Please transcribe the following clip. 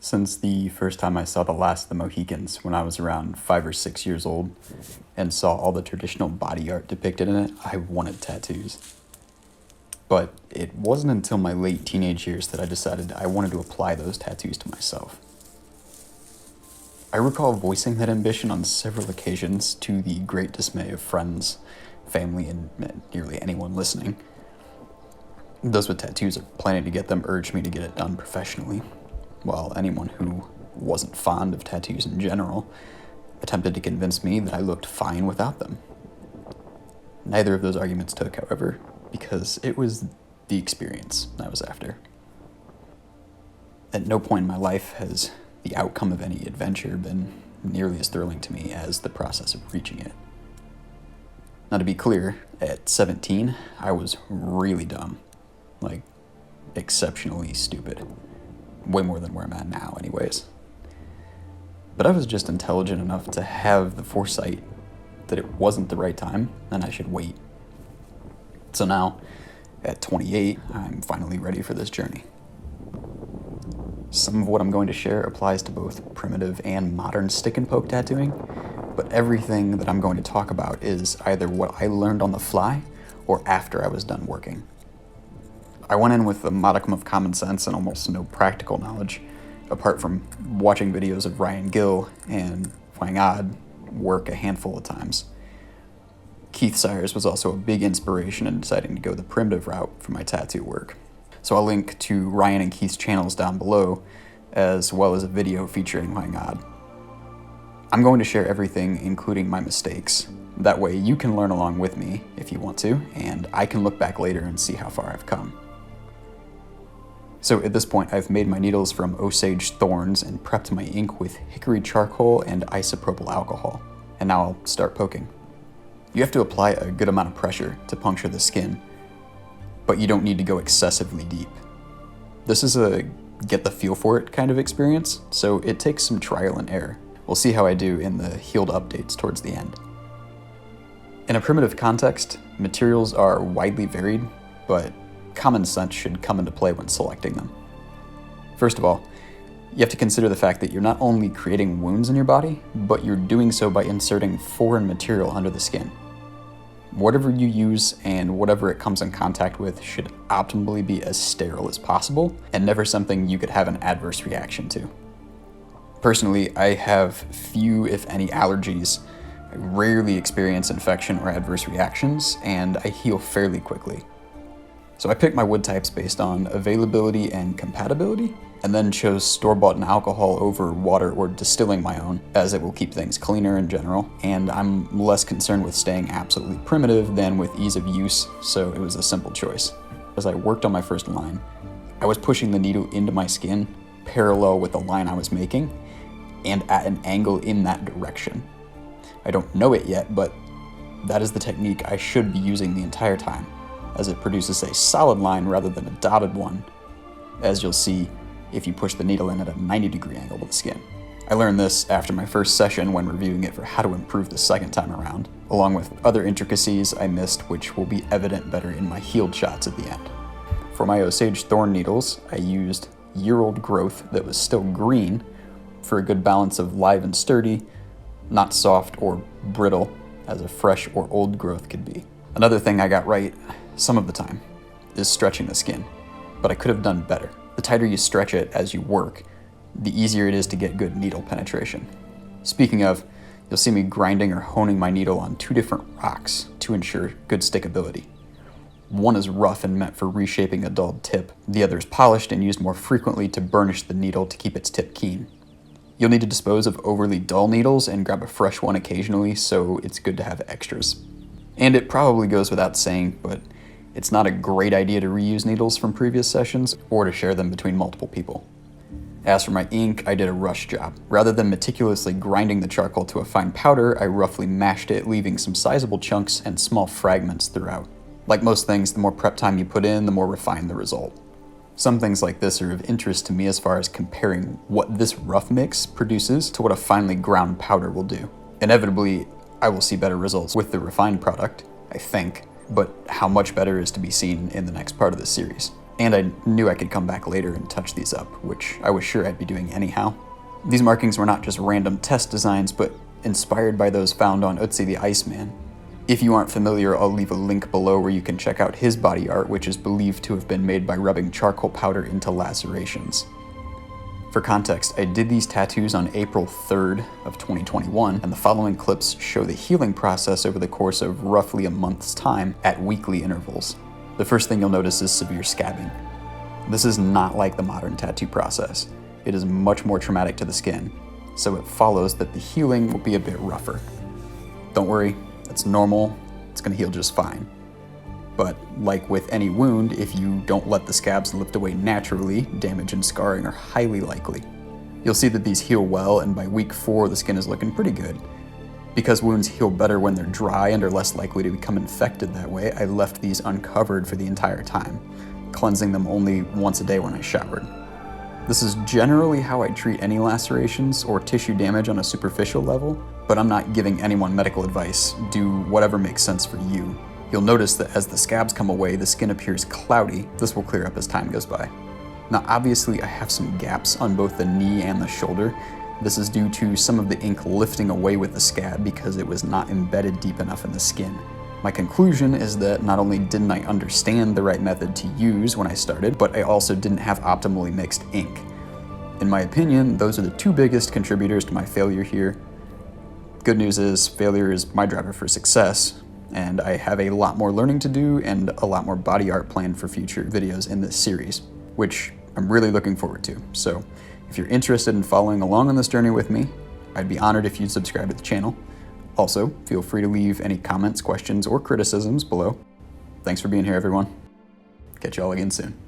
Since the first time I saw The Last of the Mohicans when I was around 5 or 6 years old and saw all the traditional body art depicted in it, I wanted tattoos. But it wasn't until my late teenage years that I decided I wanted to apply those tattoos to myself. I recall voicing that ambition on several occasions to the great dismay of friends, family, and nearly anyone listening. Those with tattoos or planning to get them urged me to get it done professionally, while anyone who wasn't fond of tattoos in general attempted to convince me that I looked fine without them. Neither of those arguments took, however, because it was the experience I was after. At no point in my life has the outcome of any adventure been nearly as thrilling to me as the process of reaching it. Now, to be clear, at 17, I was really dumb. Like, exceptionally stupid. Way more than where I'm at now, anyways. But I was just intelligent enough to have the foresight that it wasn't the right time and I should wait. So now, at 28, I'm finally ready for this journey. Some of what I'm going to share applies to both primitive and modern stick and poke tattooing, but everything that I'm going to talk about is either what I learned on the fly or after I was done working. I went in with a modicum of common sense and almost no practical knowledge, apart from watching videos of Gill and Whang-od work a handful of times. Keith Syers was also a big inspiration in deciding to go the primitive route for my tattoo work. So I'll link to Ryan and Keith's channels down below, as well as a video featuring Whang-od. I'm going to share everything, including my mistakes. That way you can learn along with me if you want to, and I can look back later and see how far I've come. So at this point, I've made my needles from Osage thorns and prepped my ink with hickory charcoal and isopropyl alcohol. And now I'll start poking. You have to apply a good amount of pressure to puncture the skin, but you don't need to go excessively deep. This is a get the feel for it kind of experience, so it takes some trial and error. We'll see how I do in the healed updates towards the end. In a primitive context, materials are widely varied, but common sense should come into play when selecting them. First of all, you have to consider the fact that you're not only creating wounds in your body, but you're doing so by inserting foreign material under the skin. Whatever you use and whatever it comes in contact with should optimally be as sterile as possible and never something you could have an adverse reaction to. Personally, I have few, if any, allergies. I rarely experience infection or adverse reactions, and I heal fairly quickly. So I picked my wood types based on availability and compatibility, and then chose store-bought alcohol over water or distilling my own, as it will keep things cleaner in general, and I'm less concerned with staying absolutely primitive than with ease of use, so it was a simple choice. As I worked on my first line, I was pushing the needle into my skin, parallel with the line I was making, and at an angle in that direction. I don't know it yet, but that is the technique I should be using the entire time, as it produces a solid line rather than a dotted one, as you'll see if you push the needle in at a 90-degree angle to the skin. I learned this after my first session when reviewing it for how to improve the second time around, along with other intricacies I missed which will be evident better in my healed shots at the end. For my Osage thorn needles, I used year-old growth that was still green for a good balance of live and sturdy, not soft or brittle as a fresh or old growth could be. Another thing I got right some of the time is stretching the skin, but I could have done better. The tighter you stretch it as you work, the easier it is to get good needle penetration. Speaking of, you'll see me grinding or honing my needle on 2 different rocks to ensure good stickability. One is rough and meant for reshaping a dulled tip. The other is polished and used more frequently to burnish the needle to keep its tip keen. You'll need to dispose of overly dull needles and grab a fresh one occasionally, so it's good to have extras. And it probably goes without saying, but it's not a great idea to reuse needles from previous sessions or to share them between multiple people. As for my ink, I did a rush job. Rather than meticulously grinding the charcoal to a fine powder, I roughly mashed it, leaving some sizable chunks and small fragments throughout. Like most things, the more prep time you put in, the more refined the result. Some things like this are of interest to me as far as comparing what this rough mix produces to what a finely ground powder will do. Inevitably, I will see better results with the refined product, I think, but how much better is to be seen in the next part of the series. And I knew I could come back later and touch these up, which I was sure I'd be doing anyhow. These markings were not just random test designs, but inspired by those found on Otzi The Iceman. If you aren't familiar, I'll leave a link below where you can check out his body art, which is believed to have been made by rubbing charcoal powder into lacerations. For context, I did these tattoos on April 3rd of 2021, and the following clips show the healing process over the course of roughly a month's time at weekly intervals. The first thing you'll notice is severe scabbing. This is not like the modern tattoo process. It is much more traumatic to the skin, so it follows that the healing will be a bit rougher. Don't worry, it's normal, it's gonna heal just fine. But like with any wound, if you don't let the scabs lift away naturally, damage and scarring are highly likely. You'll see that these heal well, and by week 4 the skin is looking pretty good. Because wounds heal better when they're dry and are less likely to become infected that way, I left these uncovered for the entire time, cleansing them only once a day when I showered. This is generally how I treat any lacerations or tissue damage on a superficial level, but I'm not giving anyone medical advice. Do whatever makes sense for you. You'll notice that as the scabs come away, the skin appears cloudy. This will clear up as time goes by. Now obviously I have some gaps on both the knee and the shoulder. This is due to some of the ink lifting away with the scab because it was not embedded deep enough in the skin. My conclusion is that not only didn't I understand the right method to use when I started, but I also didn't have optimally mixed ink. In my opinion, those are the 2 biggest contributors to my failure here. Good news is, failure is my driver for success, and I have a lot more learning to do and a lot more body art planned for future videos in this series, which I'm really looking forward to. So if you're interested in following along on this journey with me, I'd be honored if you'd subscribe to the channel. Also, feel free to leave any comments, questions, or criticisms below. Thanks for being here, everyone. Catch y'all again soon.